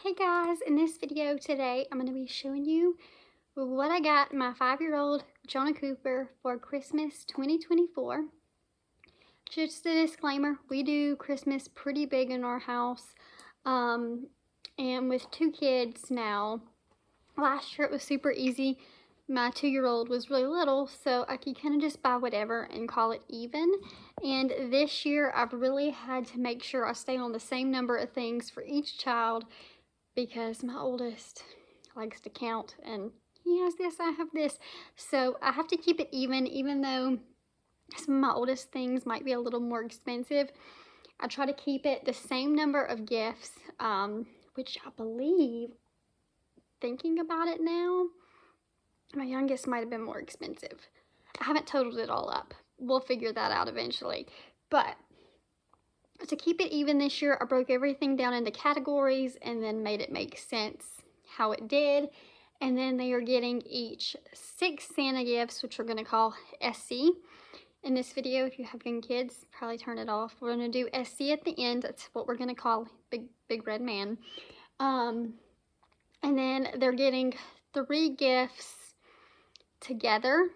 Hey guys, in this video today, I'm going to be showing you what I got my 5-year-old Jonah Cooper for Christmas 2024. Just a disclaimer, we do Christmas pretty big in our house, and with 2 kids now. Last year it was super easy. My 2-year-old was really little, so I could kind of just buy whatever and call it even. And this year I've really had to make sure I stay on the same number of things for each child, because my oldest likes to count and he has this, I have this. So I have to keep it even though some of my oldest things might be a little more expensive. I try to keep it the same number of gifts, which I believe, thinking about it now, my youngest might have been more expensive. I haven't totaled it all up. We'll figure that out eventually. But to keep it even this year, I broke everything down into categories and then made it make sense how it did. And then they are getting each 6 Santa gifts, which we're going to call SC. In this video, if you have young kids, probably turn it off. We're going to do SC at the end. That's what we're going to call Big Red Man. And then they're getting 3 gifts together,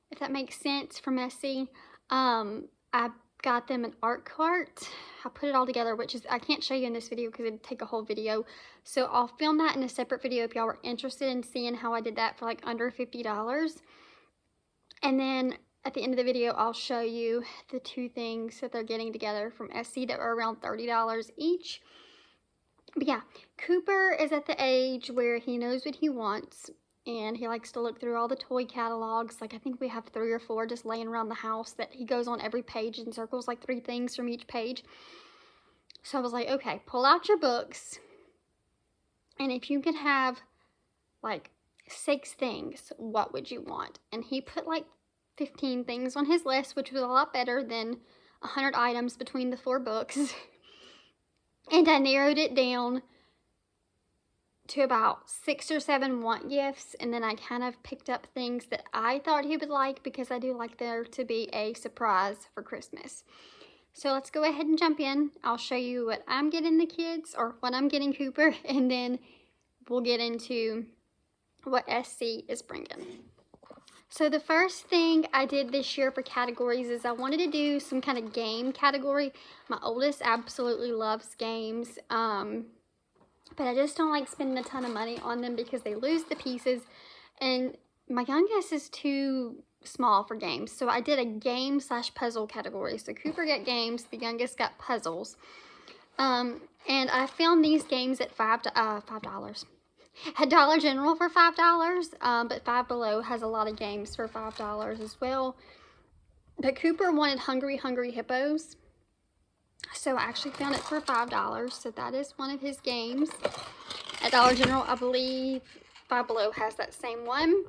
if that makes sense, from SC. I got them an art cart. I put it all together, which is, I can't show you in this video because it'd take a whole video. So I'll film that in a separate video if y'all are interested in seeing how I did that for like under $50. And then at the end of the video, I'll show you the 2 things that they're getting together from SC that were around $30 each. But yeah, Cooper is at the age where he knows what he wants, and he likes to look through all the toy catalogs. Like, I think we have 3 or 4 just laying around the house that he goes on every page and circles like 3 things from each page. So I was like, okay, pull out your books, and if you could have like 6 things, what would you want? And he put like 15 things on his list, which was a lot better than 100 items between the 4 books. And I narrowed it down to about 6 or 7 want gifts, and then I kind of picked up things that I thought he would like, because I do like there to be a surprise for Christmas. So let's go ahead and jump in. I'll show you what I'm getting the kids, or what I'm getting Cooper, and then we'll get into what SC is bringing. So the first thing I did this year for categories is I wanted to do some kind of game category. My oldest absolutely loves games, but I just don't like spending a ton of money on them because they lose the pieces, and my youngest is too small for games. So I did a game/puzzle category. So Cooper got games, the youngest got puzzles. And I found these games at $5. At Dollar General for $5, but Five Below has a lot of games for $5 as well. But Cooper wanted Hungry Hungry Hippos, so I actually found it for $5. So that is one of his games. At Dollar General, I believe Five Below has that same one.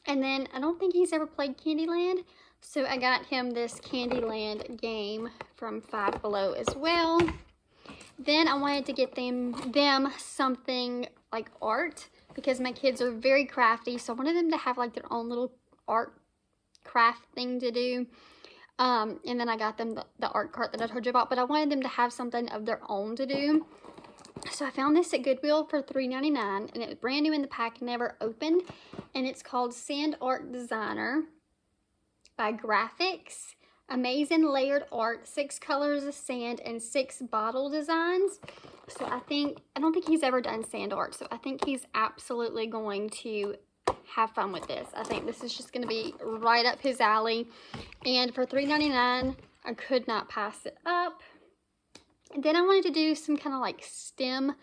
And then I don't think he's ever played Candyland, so I got him this Candyland game from Five Below as well. Then I wanted to get them something like art, because my kids are very crafty, so I wanted them to have like their own little art craft thing to do. And then I got them the art cart that I told you about, but I wanted them to have something of their own to do. So I found this at Goodwill for $3.99, and it was brand new in the pack, never opened, and it's called Sand Art Designer by Graphics. Amazing layered art, 6 colors of sand and 6 bottle designs. So I don't think he's ever done sand art, so I think he's absolutely going to have fun with this. I think this is just going to be right up his alley, and for $3.99 I could not pass it up. And then I wanted to do some kind of like STEM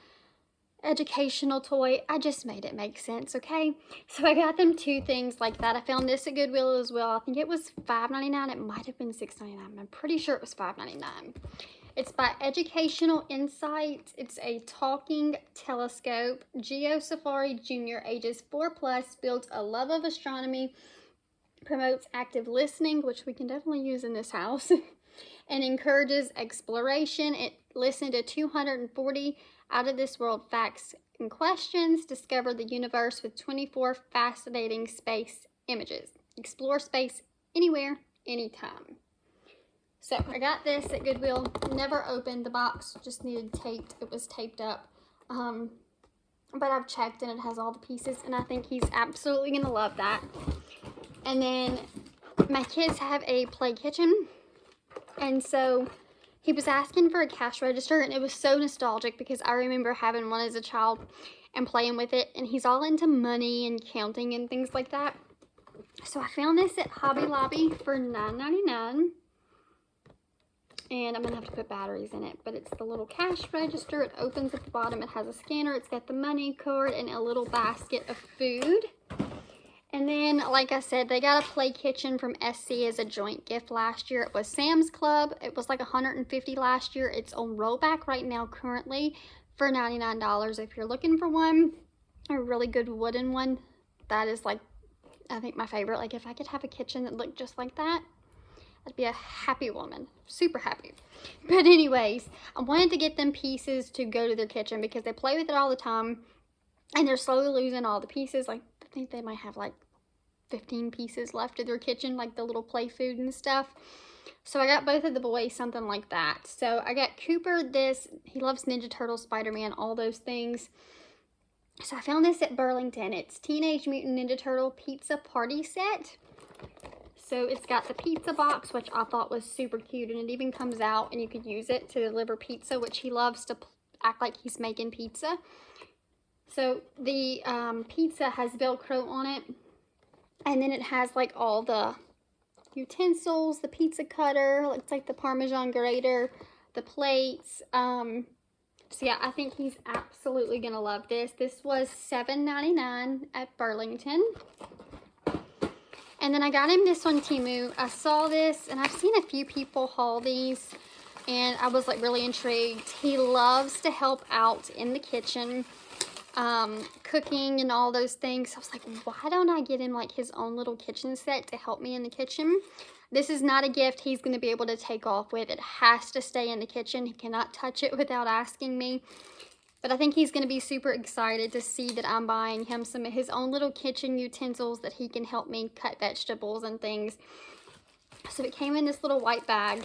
educational toy. I just made it make sense, okay? So I got them 2 things like that. I found this at Goodwill as well. I think it was $5.99. It might have been $6.99. I'm pretty sure it was $5.99. It's by Educational Insight. It's a talking telescope. Geo Safari Jr., ages 4+, builds a love of astronomy, promotes active listening, which we can definitely use in this house, and encourages exploration. It listened to 240 out-of-this-world facts and questions, discover the universe with 24 fascinating space images. Explore space anywhere, anytime. So I got this at Goodwill, never opened. The box just needed taped. It was taped up. But I've checked and it has all the pieces, and I think he's absolutely gonna love that. And then my kids have a play kitchen, and so he was asking for a cash register, and it was so nostalgic because I remember having one as a child and playing with it, and he's all into money and counting and things like that. So I found this at Hobby Lobby for $9.99. And I'm gonna have to put batteries in it, but it's the little cash register. It opens at the bottom. It has a scanner. It's got the money card and a little basket of food. And then, like I said, they got a play kitchen from SC as a joint gift last year. It was Sam's Club. It was like $150 last year. It's on rollback right now currently for $99. If you're looking for one, a really good wooden one, that is like, I think my favorite. Like if I could have a kitchen that looked just like that, I'd be a happy woman. Super happy. But anyways, I wanted to get them pieces to go to their kitchen because they play with it all the time. And they're slowly losing all the pieces. Like, I think they might have like 15 pieces left of their kitchen, like the little play food and stuff. So I got both of the boys something like that. So I got Cooper this. He loves Ninja Turtles, Spider-Man, all those things. So I found this at Burlington. It's Teenage Mutant Ninja Turtle Pizza Party Set. So it's got the pizza box, which I thought was super cute, and it even comes out and you could use it to deliver pizza, which he loves to act like he's making pizza. So the pizza has Velcro on it, and then it has like all the utensils, the pizza cutter, looks like the Parmesan grater, the plates. So yeah, I think he's absolutely gonna love this. This was $7.99 at Burlington. And then I got him this on Temu. I saw this, and I've seen a few people haul these, and I was like really intrigued. He loves to help out in the kitchen, cooking and all those things. I was like, why don't I get him like his own little kitchen set to help me in the kitchen? This is not a gift he's going to be able to take off with. It has to stay in the kitchen. He cannot touch it without asking me. But I think he's going to be super excited to see that I'm buying him some of his own little kitchen utensils that he can help me cut vegetables and things. So it came in this little white bag.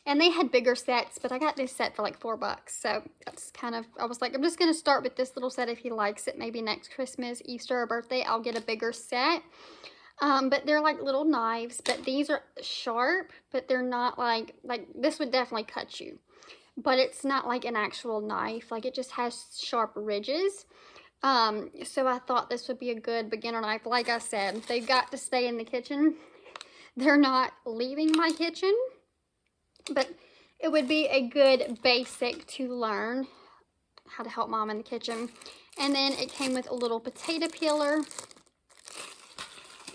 And they had bigger sets, but I got this set for like $4. So that's kind of, I was like, I'm just going to start with this little set. If he likes it, maybe next Christmas, Easter, or birthday, I'll get a bigger set. But they're like little knives, but these are sharp, but they're not like this would definitely cut you. But it's not like an actual knife. Like it just has sharp ridges. So I thought this would be a good beginner knife. Like I said, they've got to stay in the kitchen. They're not leaving my kitchen. But it would be a good basic to learn how to help mom in the kitchen. And then it came with a little potato peeler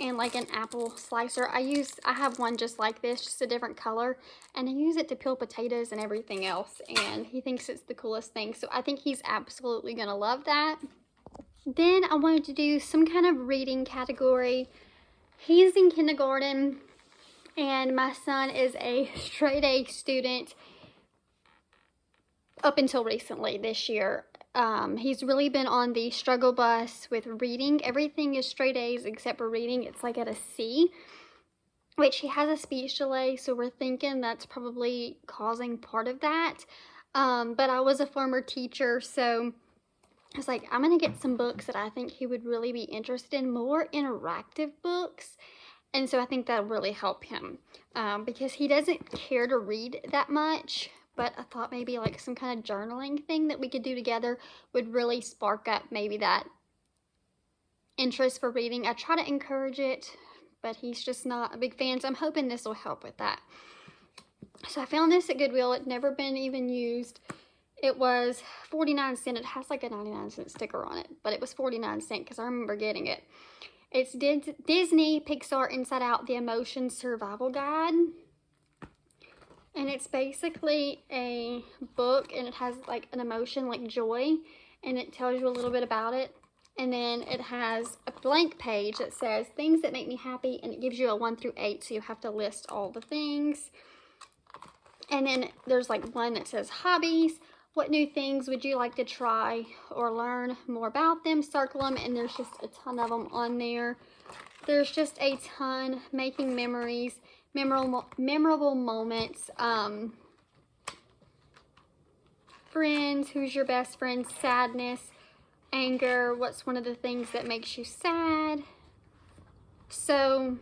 and like an apple slicer. I have one just like this, just a different color, and I use it to peel potatoes and everything else, and he thinks it's the coolest thing. So I think he's absolutely gonna love that. Then I wanted to do some kind of reading category. He's in kindergarten, and my son is a straight A student up until recently this year. He's really been on the struggle bus with reading. Everything is straight A's except for reading. It's like at a C, which he has a speech delay, so we're thinking that's probably causing part of that. But I was a former teacher, so I was like, I'm gonna get some books that I think he would really be interested in, more interactive books. And so I think that'll really help him, because he doesn't care to read that much. But I thought maybe like some kind of journaling thing that we could do together would really spark up maybe that interest for reading. I try to encourage it, but he's just not a big fan. So I'm hoping this will help with that. So I found this at Goodwill. It'd never been even used. It was 49¢. It has like a 99¢ sticker on it, but it was 49¢ because I remember getting it. It's Disney Pixar Inside Out, The Emotion Survival Guide. And it's basically a book, and it has like an emotion like joy, and it tells you a little bit about it. And then it has a blank page that says things that make me happy, and it gives you a 1 through 8, so you have to list all the things. And then there's like one that says hobbies. What new things would you like to try or learn more about them? Circle them, and there's just a ton of them on there. There's just a ton. Making memories, memorable moments. friends, who's your best friend, sadness, anger, what's one of the things that makes you sad. So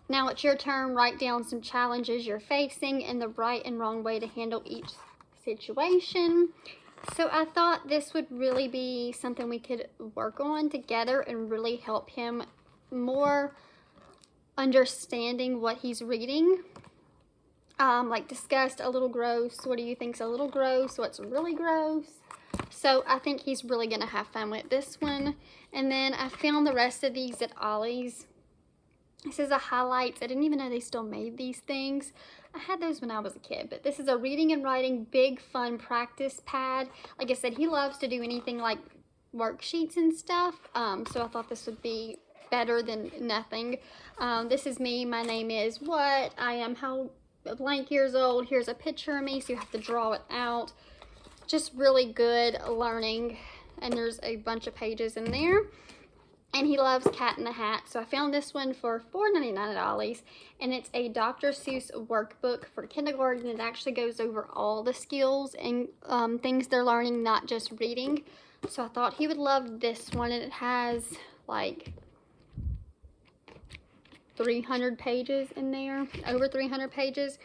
now it's your turn. Write down some challenges you're facing and the right and wrong way to handle each situation. So I thought this would really be something we could work on together and really help him more understanding what he's reading. Like disgust, a little gross. What do you think's a little gross? What's really gross? So I think he's really gonna have fun with this one. And then I found the rest of these at Ollie's. This is a highlights. I didn't even know they still made these things. I had those when I was a kid, but this is a reading and writing big fun practice pad. Like I said, he loves to do anything like worksheets and stuff. So I thought this would be better than nothing. This is me. My name is what? I am how blank years old. Here's a picture of me, so you have to draw it out. Just really good learning. And there's a bunch of pages in there. And he loves Cat in the Hat. So I found this one for $4.99 at Ollie's. And it's a Dr. Seuss workbook for kindergarten. It actually goes over all the skills and things they're learning, not just reading. So I thought he would love this one. And it has like 300 pages in there. Over 300 pages.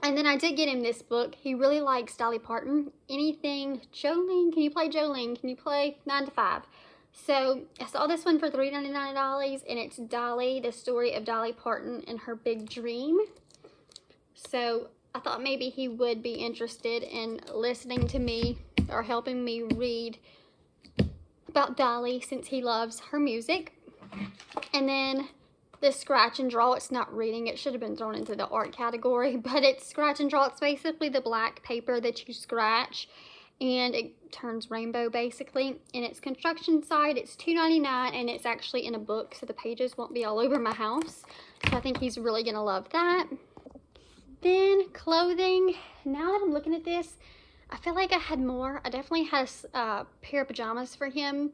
And then I did get him this book. He really likes Dolly Parton. Anything, Jolene, can you play Jolene? Can you play 9 to 5? So I saw this one for $3.99 at Ollie's, and it's Dolly, the story of Dolly Parton and her big dream. So I thought maybe he would be interested in listening to me or helping me read about Dolly since he loves her music. And then this scratch and draw, it's not reading. It should have been thrown into the art category, but it's scratch and draw. It's basically the black paper that you scratch and it turns rainbow basically. And it's construction side. It's $2.99 and it's actually in a book, so the pages won't be all over my house. So I think he's really gonna love that. Then clothing. Now that I'm looking at this, I feel like I had more. I definitely had a pair of pajamas for him,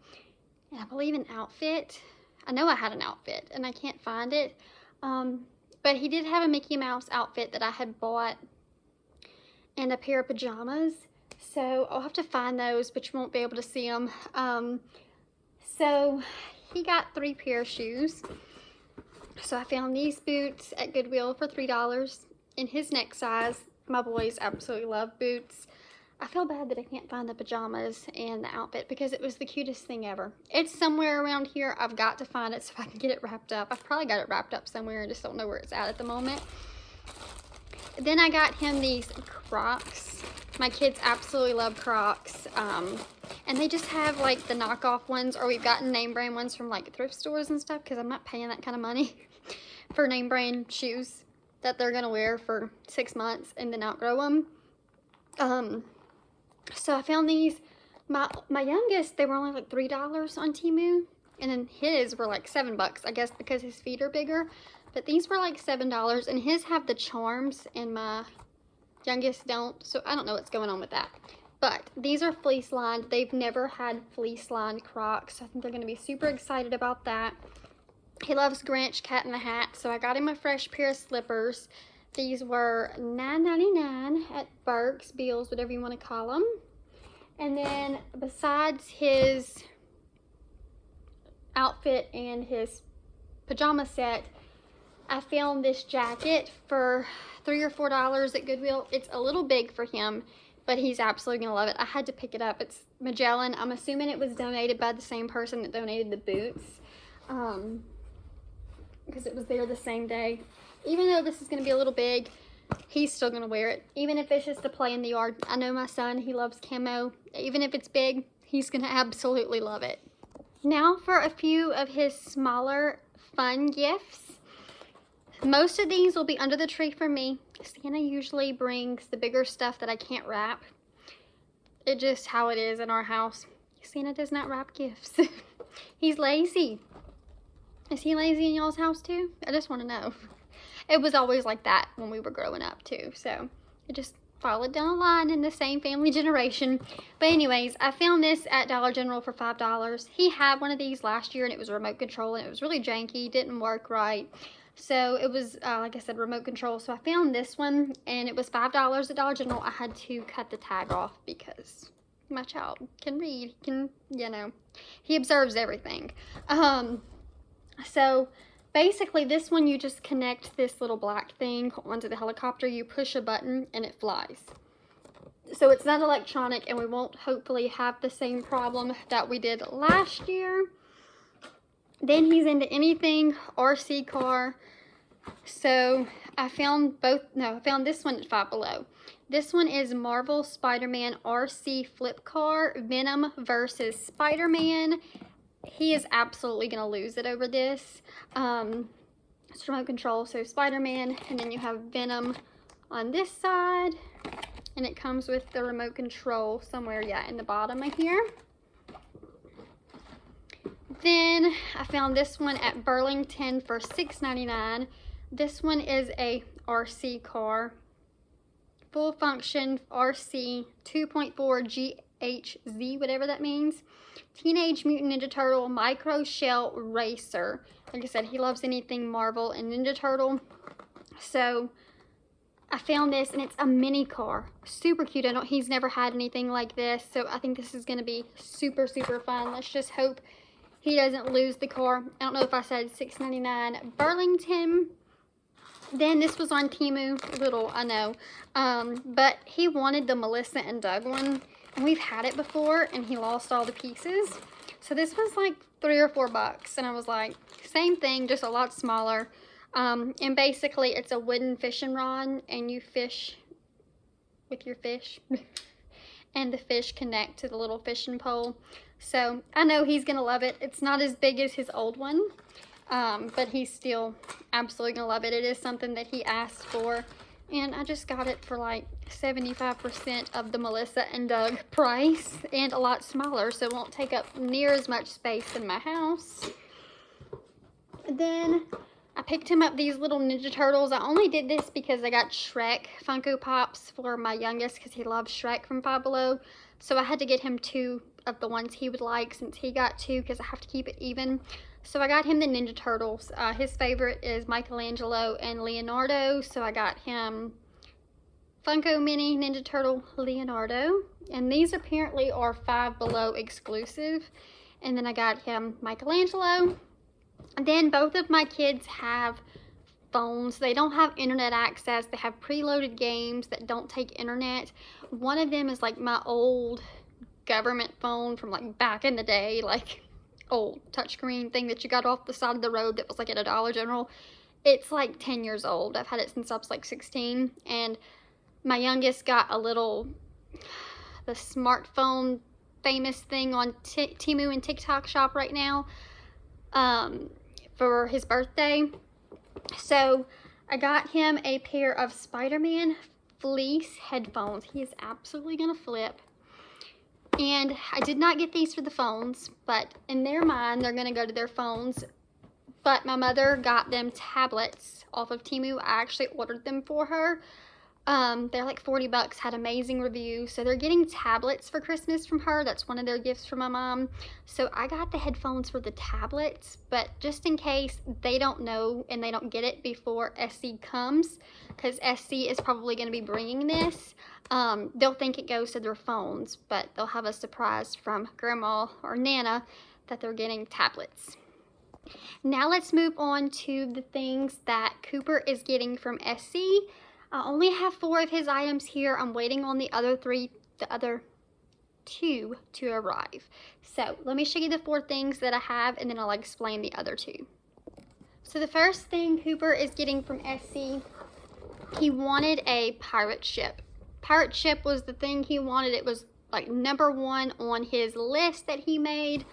and I believe an outfit. I know I had an outfit and I can't find it. But he did have a Mickey Mouse outfit that I had bought and a pair of pajamas. So I'll have to find those, but you won't be able to see them. So he got 3 pair of shoes. So I found these boots at Goodwill for $3 in his neck size. My boys absolutely love boots. I feel bad that I can't find the pajamas and the outfit because it was the cutest thing ever. It's somewhere around here. I've got to find it so I can get it wrapped up. I've probably got it wrapped up somewhere and just don't know where it's at the moment. Then I got him these Crocs. My kids absolutely love Crocs. And they just have like the knockoff ones, or we've gotten name brand ones from like thrift stores and stuff because I'm not paying that kind of money for name brand shoes that they're going to wear for 6 months and then outgrow them. So I found these. My youngest, they were only like $3 on Temu. And then his were like $7, I guess because his feet are bigger. But these were like $7. And his have the charms and my youngest don't. So I don't know what's going on with that. But these are fleece lined. They've never had fleece lined Crocs. I think they're going to be super excited about that. He loves Grinch, Cat in the Hat. So I got him a fresh pair of slippers. These were $9.99 at Burke's, Beals, whatever you want to call them. And then besides his outfit and his pajama set, I found this jacket for $3 or $4 at Goodwill. It's a little big for him, but he's absolutely going to love it. I had to pick it up. It's Magellan. I'm assuming it was donated by the same person that donated the boots, because it was there the same day. Even though this is going to be a little big, he's still going to wear it. Even if it's just to play in the yard. I know my son, he loves camo. Even if it's big, he's going to absolutely love it. Now for a few of his smaller fun gifts. Most of these will be under the tree for me. Santa usually brings the bigger stuff that I can't wrap. It's just how it is in our house. Santa does not wrap gifts. He's lazy. Is he lazy in y'all's house too? I just want to know. It was always like that when we were growing up too. So it just followed down the line in the same family generation. But anyways, I found this at Dollar General for $5. He had one of these last year and it was a remote control and it was really janky, didn't work right. So it was, like I said, remote control. So I found this one, and it was $5 at Dollar General. I had to cut the tag off because my child can read. He can, you know, he observes everything. So basically this one, you just connect this little black thing onto the helicopter. You push a button and it flies. So it's not electronic, and we won't hopefully have the same problem that we did last year. Then he's into anything RC car. So I found I found this one at Five Below. This one is Marvel Spider-Man RC Flip Car, Venom versus Spider-Man. He is absolutely going to lose it over this. It's remote control, so Spider-Man, and then you have Venom on this side. And it comes with the remote control somewhere, yeah, in the bottom of here. Then I found this one at Burlington for $6.99. This one is a RC car. Full function RC 2.4 GHZ, whatever that means. Teenage Mutant Ninja Turtle Micro Shell Racer. Like I said, he loves anything Marvel and Ninja Turtle. So I found this, and it's a mini car. Super cute. He's never had anything like this, so I think this is going to be super, super fun. Let's just hope he doesn't lose the car. I don't know if I said $6.99 Burlington. Then this was on Temu. Little, I know. But he wanted the Melissa and Doug one, and we've had it before, and he lost all the pieces. So this was like $3 or $4, and I was like, same thing, just a lot smaller. And basically it's a wooden fishing rod, and you fish with your fish and the fish connect to the little fishing pole. So I know he's gonna love it. It's not as big as his old one, but he's still absolutely gonna love it. It is something that he asked for, and I just got it for like 75% of the Melissa and Doug price, and a lot smaller, so it won't take up near as much space in my house. Then I picked him up these little Ninja Turtles. I only did this because I got Shrek Funko Pops for my youngest because he loves Shrek from Five Below. So I had to get him 2 of the ones he would like since he got 2 because I have to keep it even. So I got him the Ninja Turtles. His favorite is Michelangelo and Leonardo. So I got him Funko Mini Ninja Turtle Leonardo. And these apparently are Five Below exclusive. And then I got him Michelangelo. And then both of my kids have phones. They don't have internet access. They have preloaded games that don't take internet. One of them is like my old government phone from like back in the day, like old touchscreen thing that you got off the side of the road that was like at a Dollar General. It's like 10 years old. I've had it since I was like 16. And my youngest got a little, the smartphone famous thing on Temu and TikTok shop right now. For his birthday. So I got him a pair of Spider-Man fleece headphones. He is absolutely gonna flip. And I did not get these for the phones, but in their mind they're gonna go to their phones. But my mother got them tablets off of Temu. I actually ordered them for her. They're like $40, had amazing reviews. So they're getting tablets for Christmas from her. That's one of their gifts from my mom. So I got the headphones for the tablets, but just in case they don't know and they don't get it before SC comes, because SC is probably going to be bringing this, they'll think it goes to their phones, but they'll have a surprise from Grandma or Nana that they're getting tablets. Now let's move on to the things that Cooper is getting from SC. I only have 4 of his items here. I'm waiting on the other 2 to arrive. So let me show you the 4 things that I have, and then I'll explain the other 2. So the first thing Cooper is getting from SC, he wanted a pirate ship. Pirate ship was the thing he wanted. It was like #1 on his list that he made.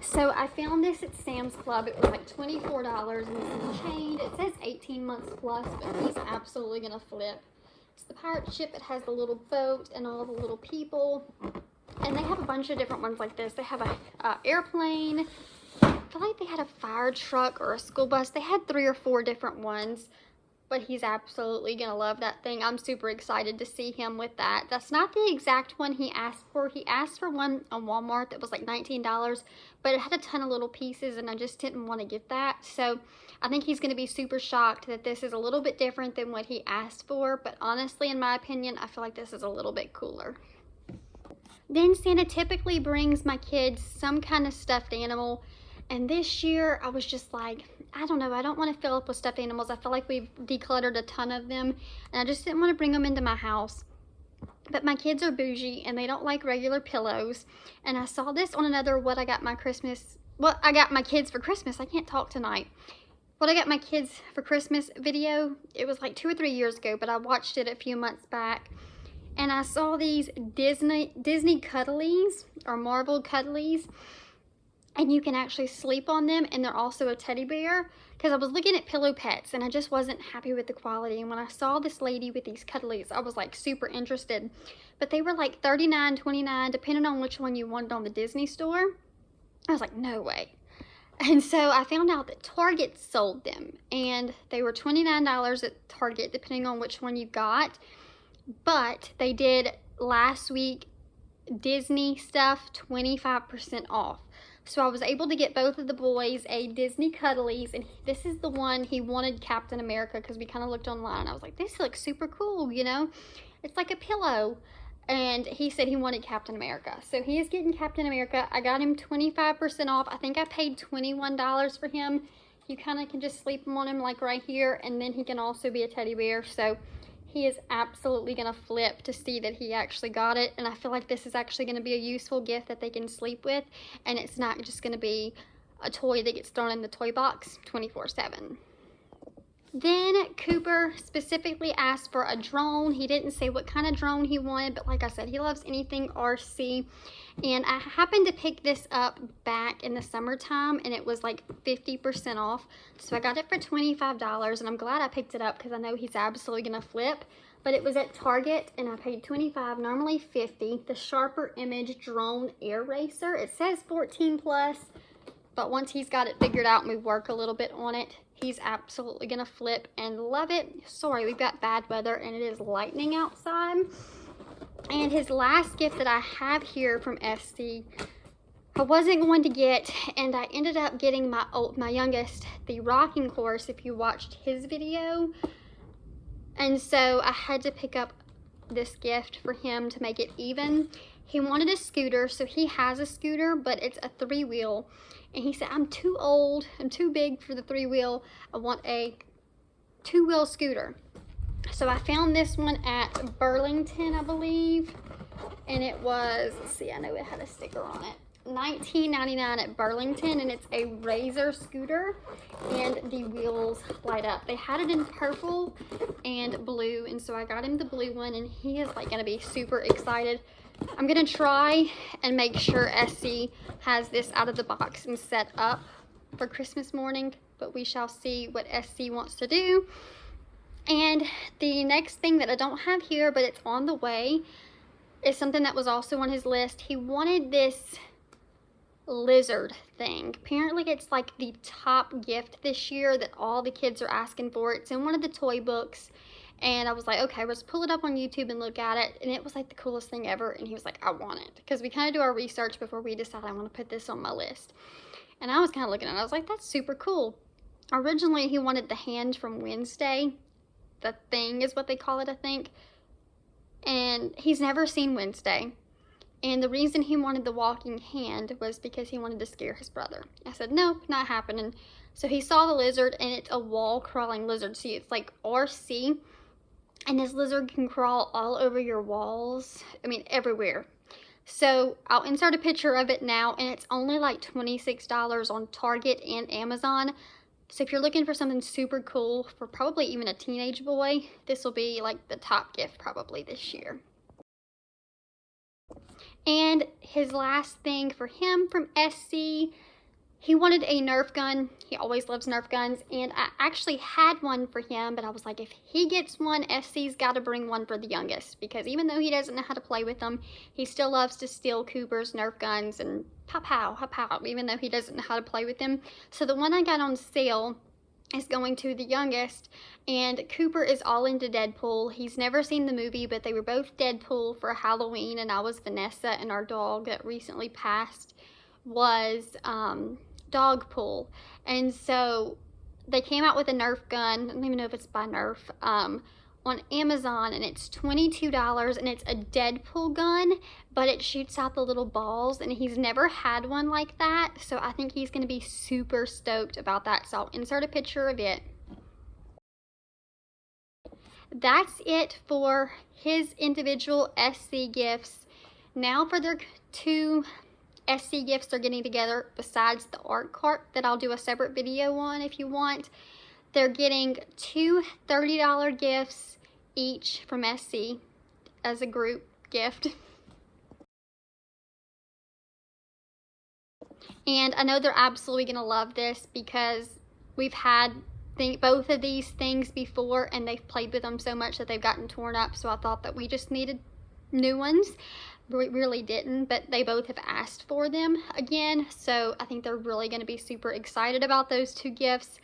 So I found this at Sam's Club. It was like $24 and some change. It says 18 months plus, but he's absolutely gonna flip. It's the pirate ship. It has the little boat and all the little people. And they have a bunch of different ones like this. They have a airplane. I feel like they had a fire truck or a school bus. They had 3 or 4 different ones. but he's absolutely gonna love that thing. I'm super excited to see him with that. That's not the exact one he asked for. He asked for one on Walmart that was like $19, but it had a ton of little pieces and I just didn't want to get that. So I think he's gonna be super shocked that this is a little bit different than what he asked for, but honestly, in my opinion, I feel like this is a little bit cooler. Then Santa typically brings my kids some kind of stuffed animal. And this year, I was just like, I don't know, I don't want to fill up with stuffed animals. I feel like we've decluttered a ton of them, and I just didn't want to bring them into my house. But my kids are bougie, and they don't like regular pillows. And I saw this on another what I got my kids for Christmas. I can't talk tonight. What I got my kids for Christmas video. It was like 2 or 3 years ago, but I watched it a few months back. And I saw these Disney cuddlies, or Marvel cuddlies. And you can actually sleep on them, and they're also a teddy bear, because I was looking at Pillow Pets and I just wasn't happy with the quality. And when I saw this lady with these cuddlies, I was like super interested, but they were like $39, $29 depending on which one you wanted on the Disney store. I was like, no way. And so I found out that Target sold them, and they were $29 at Target depending on which one you got. But they did last week Disney stuff 25% off. So I was able to get both of the boys a Disney Cuddlies, and this is the one he wanted, Captain America, because we kind of looked online and I was like, this looks super cool, you know? It's like a pillow. And he said he wanted Captain America. So he is getting Captain America. I got him 25% off. I think I paid $21 for him. You kind of can just sleep him on him like right here, and then he can also be a teddy bear. So he is absolutely going to flip to see that he actually got it. And I feel like this is actually going to be a useful gift that they can sleep with. And it's not just going to be a toy that gets thrown in the toy box 24/7. Then Cooper specifically asked for a drone. He didn't say what kind of drone he wanted, but like I said, he loves anything RC. And I happened to pick this up back in the summertime, and it was like 50% off. So I got it for $25, and I'm glad I picked it up because I know he's absolutely gonna flip. But it was at Target, and I paid $25, normally $50. The Sharper Image Drone Air Racer. It says 14 plus, but once he's got it figured out and we work a little bit on it, he's absolutely gonna flip and love it. Sorry, we've got bad weather and it is lightning outside. And his last gift that I have here from SC, I wasn't going to get, and I ended up getting my youngest the rocking horse, if you watched his video. And so I had to pick up this gift for him to make it even. He wanted a scooter, so he has a scooter, but it's a 3-wheel. And he said, I'm too old, I'm too big for the 3-wheel. I want a 2-wheel scooter. So I found this one at Burlington, I believe. And it was, let's see, I know it had a sticker on it. $19.99 at Burlington, and it's a Razor scooter, and the wheels light up. They had it in purple and blue, and so I got him the blue one, and he is like gonna be super excited. I'm gonna try and make sure SC has this out of the box and set up for Christmas morning, but we shall see what SC wants to do. And the next thing that I don't have here, but it's on the way, is something that was also on his list. He wanted this lizard thing. Apparently it's like the top gift this year that all the kids are asking for. It's in one of the toy books. And I was like, okay, let's pull it up on YouTube and look at it. And it was like the coolest thing ever. And he was like, I want it. Because we kind of do our research before we decide I want to put this on my list. And I was kind of looking at it. I was like, that's super cool. Originally, he wanted the hand from Wednesday. The Thing is what they call it, I think. And he's never seen Wednesday. And the reason he wanted the walking hand was because he wanted to scare his brother. I said, nope, not happening. So he saw the lizard, and it's a wall-crawling lizard. See, it's like RC. And this lizard can crawl all over your walls. I mean, everywhere. So I'll insert a picture of it now, and it's only like $26 on Target and Amazon. So if you're looking for something super cool for probably even a teenage boy, this will be like the top gift probably this year. And his last thing for him from SC, he wanted a Nerf gun. He always loves Nerf guns. And I actually had one for him, but I was like, if he gets one, SC's got to bring one for the youngest. Because even though he doesn't know how to play with them, he still loves to steal Cooper's Nerf guns and pow, pow, pow, pow, even though he doesn't know how to play with them. So the one I got on sale is going to the youngest, and Cooper is all into Deadpool. He's never seen the movie, but they were both Deadpool for Halloween, and I was Vanessa, and our dog that recently passed was Dogpool. And so they came out with a Nerf gun. I don't even know if it's by Nerf. On Amazon, and it's $22, and it's a Deadpool gun, but it shoots out the little balls, and he's never had one like that, so I think he's going to be super stoked about that. So I'll insert a picture of it. That's it for his individual SC gifts. Now for their 2 SC gifts they're getting together, besides the art cart that I'll do a separate video on if you want. They're getting 2 $30 gifts each from SC as a group gift. And I know they're absolutely going to love this because we've had both of these things before, and they've played with them so much that they've gotten torn up. So I thought that we just needed new ones. We really didn't, but they both have asked for them again. So I think they're really going to be super excited about those 2 gifts.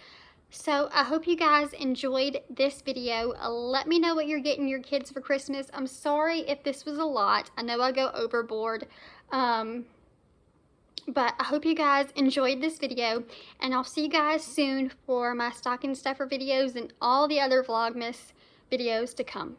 So I hope you guys enjoyed this video. Let me know what you're getting your kids for Christmas. I'm sorry if this was a lot. I know I go overboard. But I hope you guys enjoyed this video, and I'll see you guys soon for my stocking stuffer videos and all the other Vlogmas videos to come.